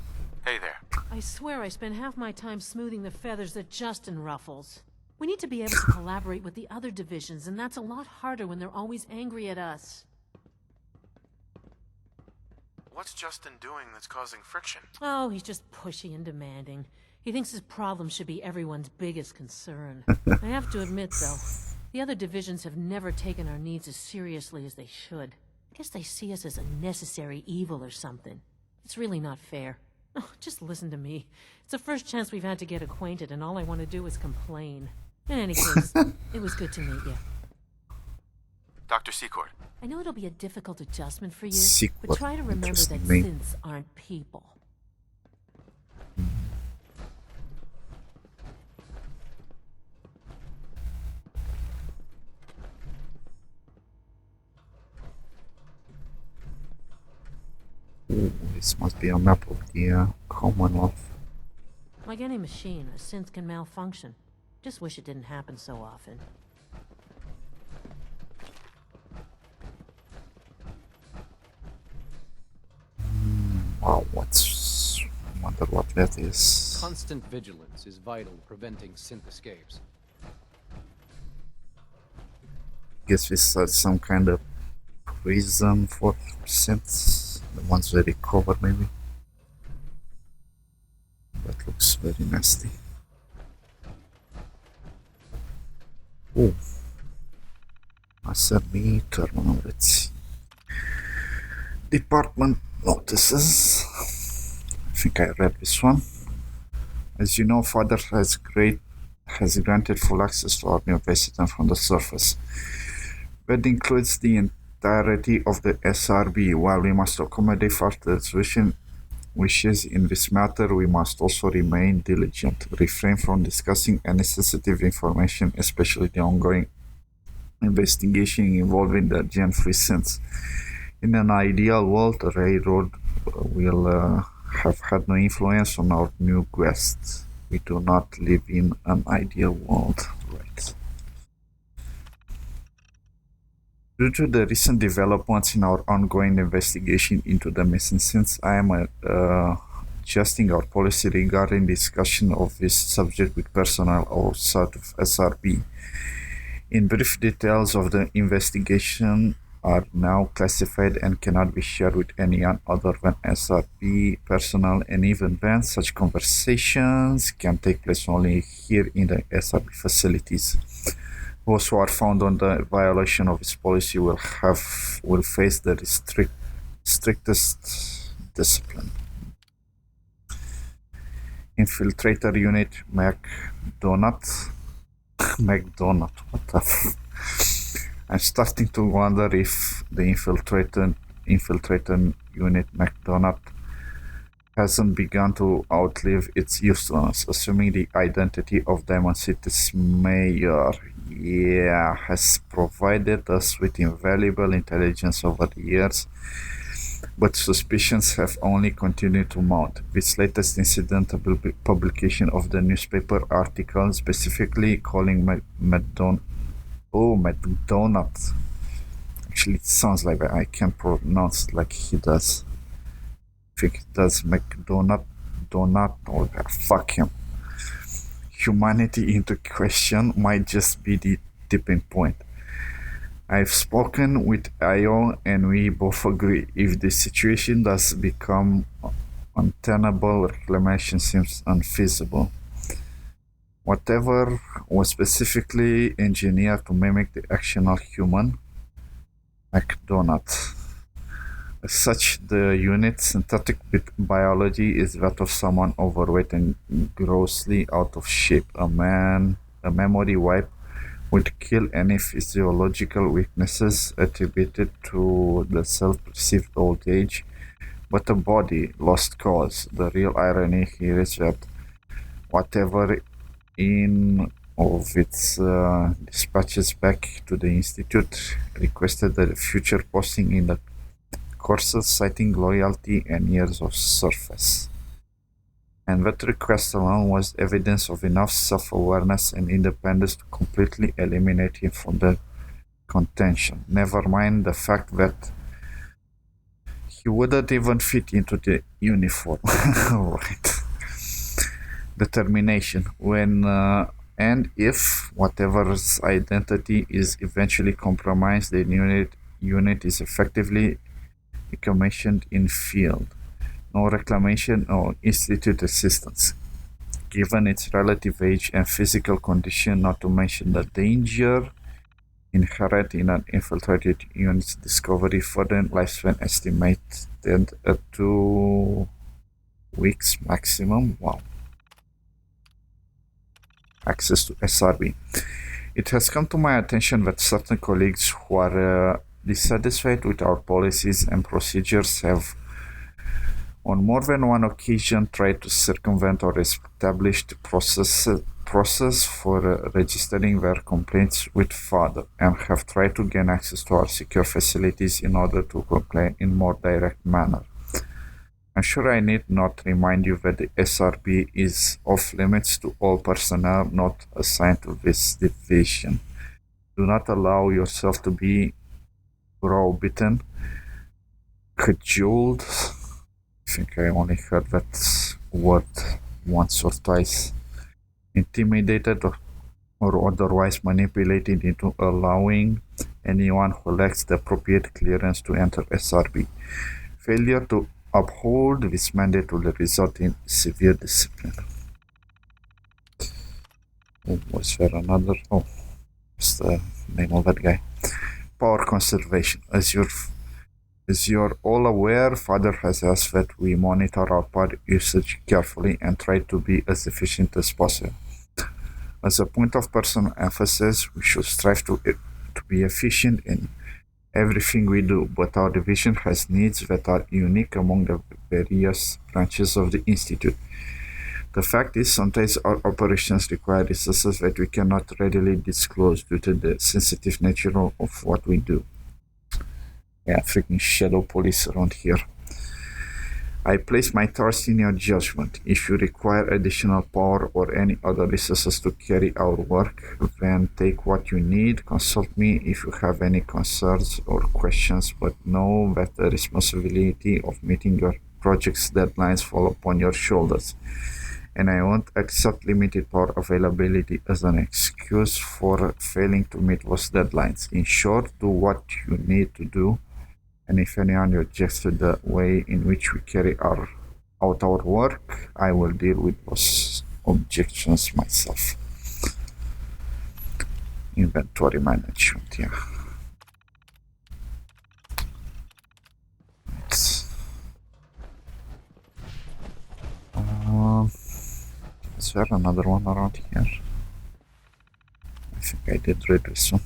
Hey there. I swear I spend half my time smoothing the feathers that Justin ruffles. We need to be able to collaborate with the other divisions, and that's a lot harder when they're always angry at us. What's Justin doing that's causing friction? Oh, he's just pushy and demanding. He thinks his problem should be everyone's biggest concern. I have to admit, though, the other divisions have never taken our needs as seriously as they should. I guess they see us as a necessary evil or something. It's really not fair. Oh, just listen to me. It's the first chance we've had to get acquainted, and all I want to do is complain. In any case, it was good to meet you. Dr. Secord. I know it'll be a difficult adjustment for you, Secord. but try to remember that Interesting name. synths aren't people. Ooh, this must be a map of the Commonwealth. Like any machine, a synth can malfunction. Just wish it didn't happen so often. Wow, I wonder what that is. Constant vigilance is vital to preventing synth escapes. Guess this is some kind of prison for synths. The ones they recover, maybe. That looks very nasty. Oh, SRB terminal. Let's see. Department notices. I think I read this one. As you know, Father has granted full access to our new visitor from the surface. That includes the entirety of the SRB. While we must accommodate Father's wishes in this matter, we must also remain diligent. Refrain from discussing any sensitive information, especially the ongoing investigation involving the Gen 3 synths. In an ideal world, the railroad will have had no influence on our new quest. We do not live in an ideal world. Right. Due to the recent developments in our ongoing investigation into the missing synths, I am adjusting our policy regarding discussion of this subject with personnel outside of SRB. In brief, details of the investigation are now classified and cannot be shared with anyone other than SRB personnel, and even then, such conversations can take place only here in the SRB facilities. Those who are found on the violation of this policy will face the strictest discipline. Infiltrator unit McDonut. What the f? I'm starting to wonder if the infiltrator unit McDonut hasn't begun to outlive its usefulness. Assuming the identity of Diamond City's mayor, yeah, has provided us with invaluable intelligence over the years, but suspicions have only continued to mount. This latest incidental publication of the newspaper article specifically calling McDonald. Actually, it sounds like I can't pronounce it like he does. I think it does McDonald. Oh, fuck him. Humanity into question might just be the tipping point. I've spoken with Ayo and we both agree if the situation does become untenable, reclamation seems unfeasible. Whatever was specifically engineered to mimic the actional human, McDonald. As such, the unit's synthetic biology is that of someone overweight and grossly out of shape. A memory wipe would kill any physiological weaknesses attributed to the self-perceived old age, but a body lost cause. The real irony here is that whatever in of its dispatches back to the Institute requested the future posting in the courses citing loyalty and years of service. And that request alone was evidence of enough self-awareness and independence to completely eliminate him from the contention. Never mind the fact that he wouldn't even fit into the uniform. Right. Determination. When and if whatever's identity is eventually compromised, the unit is effectively decommissioned in field. No reclamation or institute assistance. Given its relative age and physical condition, not to mention the danger inherent in an infiltrated unit's discovery, further lifespan estimated at 2 weeks maximum. Wow. Access to SRB. It has come to my attention that certain colleagues who are dissatisfied with our policies and procedures have on more than one occasion tried to circumvent our established process for registering their complaints with Father and have tried to gain access to our secure facilities in order to complain in more direct manner. I'm sure I need not remind you that the SRB is off limits to all personnel not assigned to this division. Do not allow yourself to be browbeaten, cajoled. I think I only heard that word once or twice. Intimidated or otherwise manipulated into allowing anyone who lacks the appropriate clearance to enter SRB. Failure to uphold this mandate will result in severe discipline. Oh, was there another? Oh, what's the name of that guy? Power conservation. As you're all aware, Father has asked that we monitor our power usage carefully and try to be as efficient as possible. As a point of personal emphasis, we should strive to be efficient in everything we do, but our division has needs that are unique among the various branches of the Institute. The fact is, sometimes our operations require resources that we cannot readily disclose due to the sensitive nature of what we do. Yeah, freaking shadow police around here. I place my trust in your judgment. If you require additional power or any other resources to carry our work, then take what you need. Consult me if you have any concerns or questions, but know that the responsibility of meeting your project's deadlines fall upon your shoulders. And I won't accept limited power availability as an excuse for failing to meet those deadlines. In short, do what you need to do. And if anyone objects to the way in which we carry out our work, I will deal with those objections myself. Inventory management, yeah. Is there another one around here? I think I did read this one.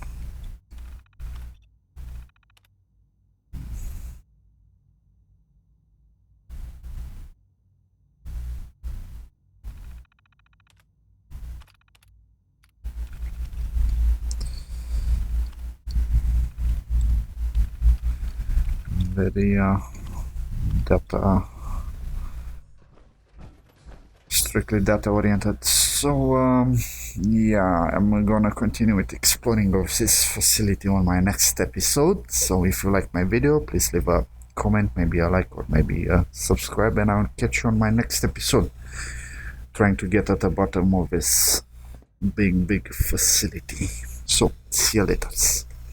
very data, strictly data oriented. So yeah, I'm gonna continue with exploring of this facility on my next episode. So if you like my video, please leave a comment, maybe a like, or maybe subscribe, and I'll catch you on my next episode, trying to get at the bottom of this big facility. So see you later.